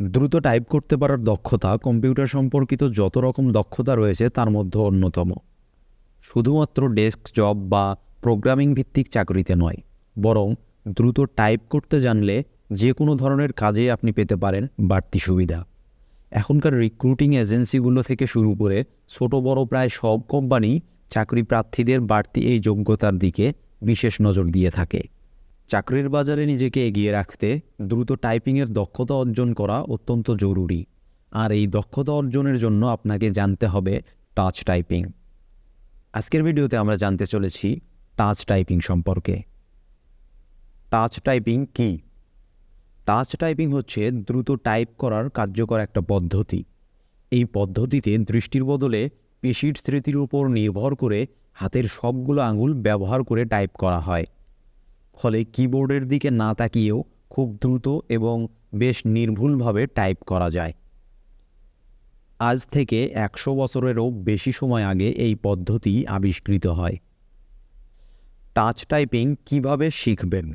দ্রুত টাইপ করতে পারার দক্ষতা কম্পিউটার সম্পর্কিত যত রকম দক্ষতা রয়েছে তার মধ্যে অন্যতম। শুধুমাত্র ডেস্ক জব বা প্রোগ্রামিং ভিত্তিক চাকরিতে নয়, বরং দ্রুত টাইপ করতে জানলে যে কোনো ধরনের কাজে আপনি পেতে পারেন বাড়তি সুবিধা। এখনকার রিক্রুটিং এজেন্সিগুলো থেকে শুরু করে ছোট বড় প্রায় সব কোম্পানি চাকরি প্রার্থীদের বাড়তি এই যোগ্যতার দিকে বিশেষ নজর দিয়ে থাকে। চাকরির বাজারে নিজেকে এগিয়ে রাখতে দ্রুত টাইপিংয়ের দক্ষতা অর্জন করা অত্যন্ত জরুরি। আর এই দক্ষতা অর্জনের জন্য আপনাকে জানতে হবে টাচ টাইপিং। আজকের ভিডিওতে আমরা জানতে চলেছি টাচ টাইপিং সম্পর্কে। টাচ টাইপিং কি? টাচ টাইপিং হচ্ছে দ্রুত টাইপ করার কার্যকর একটা পদ্ধতি। এই পদ্ধতিতে দৃষ্টির বদলে পেশির স্মৃতির উপর নির্ভর করে হাতের সবগুলো আঙুল ব্যবহার করে টাইপ করা হয়। ফলে কিবোর্ডের দিকে না তাকিয়েও খুব দ্রুত এবং বেশ নির্ভুলভাবে টাইপ করা যায়। আজ থেকে 100 বছরেরও বেশি সময় আগে এই পদ্ধতি আবিষ্কৃত হয়। টাচ টাইপিং কিভাবে শিখবেন?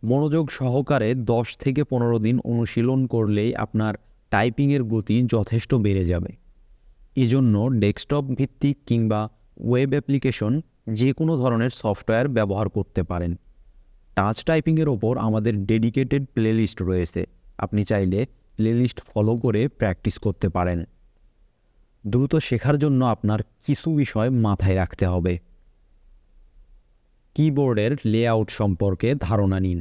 মনোযোগ সহকারে 10 থেকে 15 দিন অনুশীলন করলেই আপনার টাইপিংয়ের গতি যথেষ্ট বেড়ে যাবে। এজন্য ডেস্কটপ ভিত্তিক কিংবা ওয়েব অ্যাপ্লিকেশন যে কোনো ধরনের সফটওয়্যার ব্যবহার করতে পারেন। টাচ টাইপিংয়ের ওপর আমাদের ডেডিকেটেড প্লেলিস্ট রয়েছে, আপনি চাইলে প্লেলিস্ট ফলো করে প্র্যাকটিস করতে পারেন। দ্রুত শেখার জন্য আপনার কিছু বিষয় মাথায় রাখতে হবে। কিবোর্ডের লেআউট সম্পর্কে ধারণা নিন।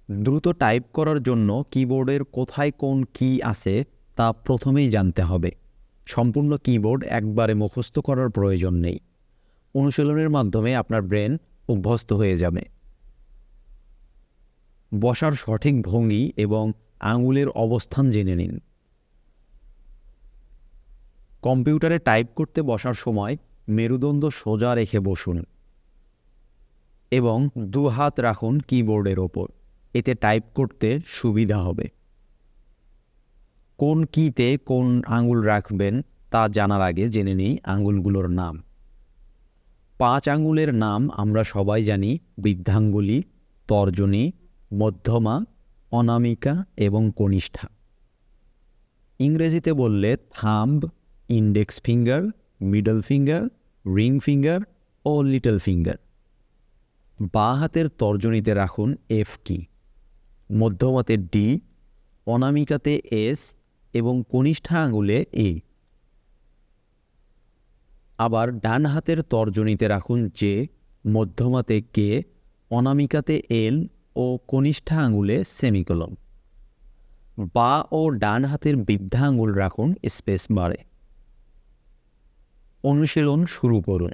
দ্রুত টাইপ করার জন্য কিবোর্ডের কোথায় কোন কি আছে তা প্রথমেই জানতে হবে। সম্পূর্ণ কিবোর্ড একবারে মুখস্থ করার প্রয়োজন নেই। অনুশীলনের মাধ্যমে আপনার ব্রেন অভ্যস্ত হয়ে যাবে। বসার সঠিক ভঙ্গি এবং আঙুলের অবস্থান জেনে নিন। কম্পিউটারে টাইপ করতে বসার সময় মেরুদণ্ড সোজা রেখে বসুন এবং 2 হাত রাখুন কিবোর্ডের ওপর। এতে টাইপ করতে সুবিধা হবে। কোন কিতে কোন আঙুল রাখবেন তা জানার আগে জেনে নিই আঙুলগুলোর নাম। 5 আঙুলের নাম আমরা সবাই জানি: বৃদ্ধাঙ্গুলি, তর্জনী, মধ্যমা, অনামিকা এবং কনিষ্ঠা। ইংরেজিতে বললে thumb, index finger, middle finger, ring finger ও লিটল ফিঙ্গার। বাঁ হাতের তর্জনীতে রাখুন এফ কি, মধ্যমাতে ডি, অনামিকাতে এস এবং কনিষ্ঠা আঙুলে এ। আবার ডান হাতের তর্জনীতে রাখুন জে, মধ্যমাতে কে, অনামিকাতে এল ও কনিষ্ঠা আঙুলে সেমিকোলন। বাঁ ও ডান হাতের বৃদ্ধা আঙুল রাখুন স্পেস বারে। অনুশীলন শুরু করুন।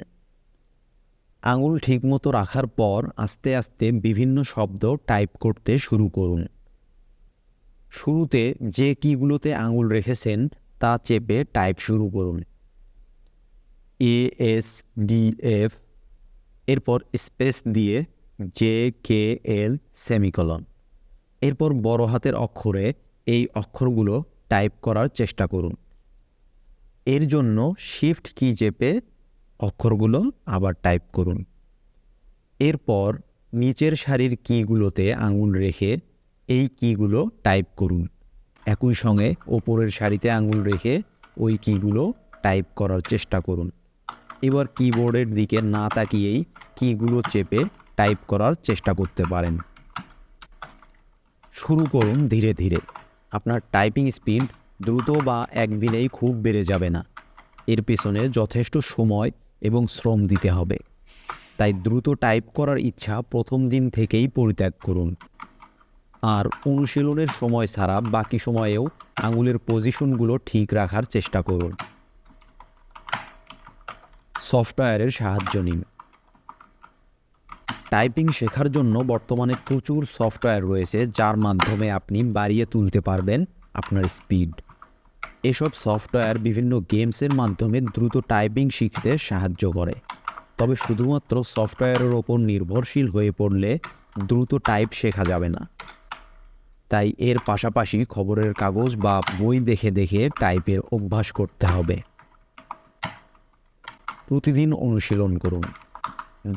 আঙুল ঠিকমতো রাখার পর আস্তে আস্তে বিভিন্ন শব্দ টাইপ করতে শুরু করুন। শুরুতে যে কিগুলোতে আঙুল রেখেছেন তা চেপে টাইপ শুরু করুন। এ এস ডি এফ, এরপর স্পেস দিয়ে জে কে এল সেমিকোলন। এরপর বড় হাতের অক্ষরে এই অক্ষরগুলো টাইপ করার চেষ্টা করুন। এর জন্য শিফট কি চেপে অক্ষরগুলো আবার টাইপ করুন। এরপর নিচের সারির কিগুলোতে আঙুল রেখে এই কিগুলো টাইপ করুন। একই সঙ্গে ওপরের সারিতে আঙুল রেখে ওই কিগুলো টাইপ করার চেষ্টা করুন। এবার কিবোর্ডের দিকে না তাকিয়েই কিগুলো চেপে টাইপ করার চেষ্টা করতে পারেন। শুরু করুন ধীরে ধীরে। আপনার টাইপিং স্পিড দ্রুত বা একদিনেই খুব বেড়ে যাবে না। এর পেছনে যথেষ্ট সময় এবং শ্রম দিতে হবে। তাই দ্রুত টাইপ করার ইচ্ছা প্রথম দিন থেকেই পরিত্যাগ করুন। আর অনুশীলনের সময় ছাড়া বাকি সময়েও আঙুলের পজিশনগুলো ঠিক রাখার চেষ্টা করুন। সফটওয়্যারের সাহায্য নিন। টাইপিং শেখার জন্য বর্তমানে প্রচুর সফটওয়্যার রয়েছে যার মাধ্যমে আপনি বাড়িয়ে তুলতে পারবেন আপনার স্পিড। এসব সফটওয়্যার বিভিন্ন গেমসের মাধ্যমে দ্রুত টাইপিং শিখতে সাহায্য করে। তবে শুধুমাত্র সফটওয়্যারের ওপর নির্ভরশীল হয়ে পড়লে দ্রুত টাইপ শেখা যাবে না। তাই এর পাশাপাশি খবরের কাগজ বা বই দেখে দেখে টাইপের অভ্যাস করতে হবে। প্রতিদিন অনুশীলন করুন।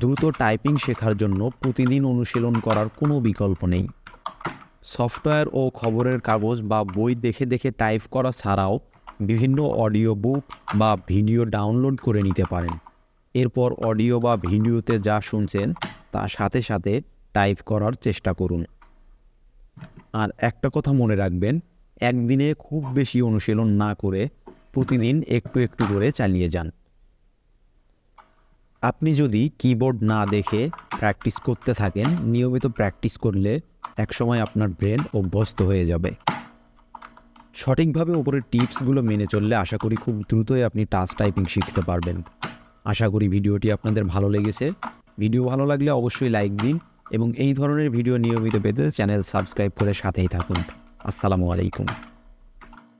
দ্রুত টাইপিং শেখার জন্য প্রতিদিন অনুশীলন করার কোনো বিকল্প নেই। সফটওয়্যার ও খবরের কাগজ বা বই দেখে দেখে টাইপ করা ছাড়াও বিভিন্ন অডিও বুক বা ভিডিও ডাউনলোড করে নিতে পারেন। এরপর অডিও বা ভিডিওতে যা শুনছেন তা সাথে সাথে টাইপ করার চেষ্টা করুন। আর একটা কথা মনে রাখবেন, একদিনে খুব বেশি অনুশীলন না করে প্রতিদিন একটু একটু করে চালিয়ে যান। আপনি যদি কিবোর্ড না দেখে প্র্যাকটিস করতে থাকেন, নিয়মিত প্র্যাকটিস করলে একসময় আপনার ব্রেন অভ্যস্ত হয়ে যাবে। সঠিকভাবে উপরের টিপসগুলো মেনে চললে আশা করি খুব দ্রুতই আপনি টাচ টাইপিং শিখতে পারবেন। আশা করি ভিডিওটি আপনাদের ভালো লেগেছে। ভিডিও ভালো লাগলে অবশ্যই লাইক দিন এবং এই ধরনের ভিডিও নিয়মিত পেতে চ্যানেল সাবস্ক্রাইব করে সাথেই থাকুন। আসসালামু আলাইকুম।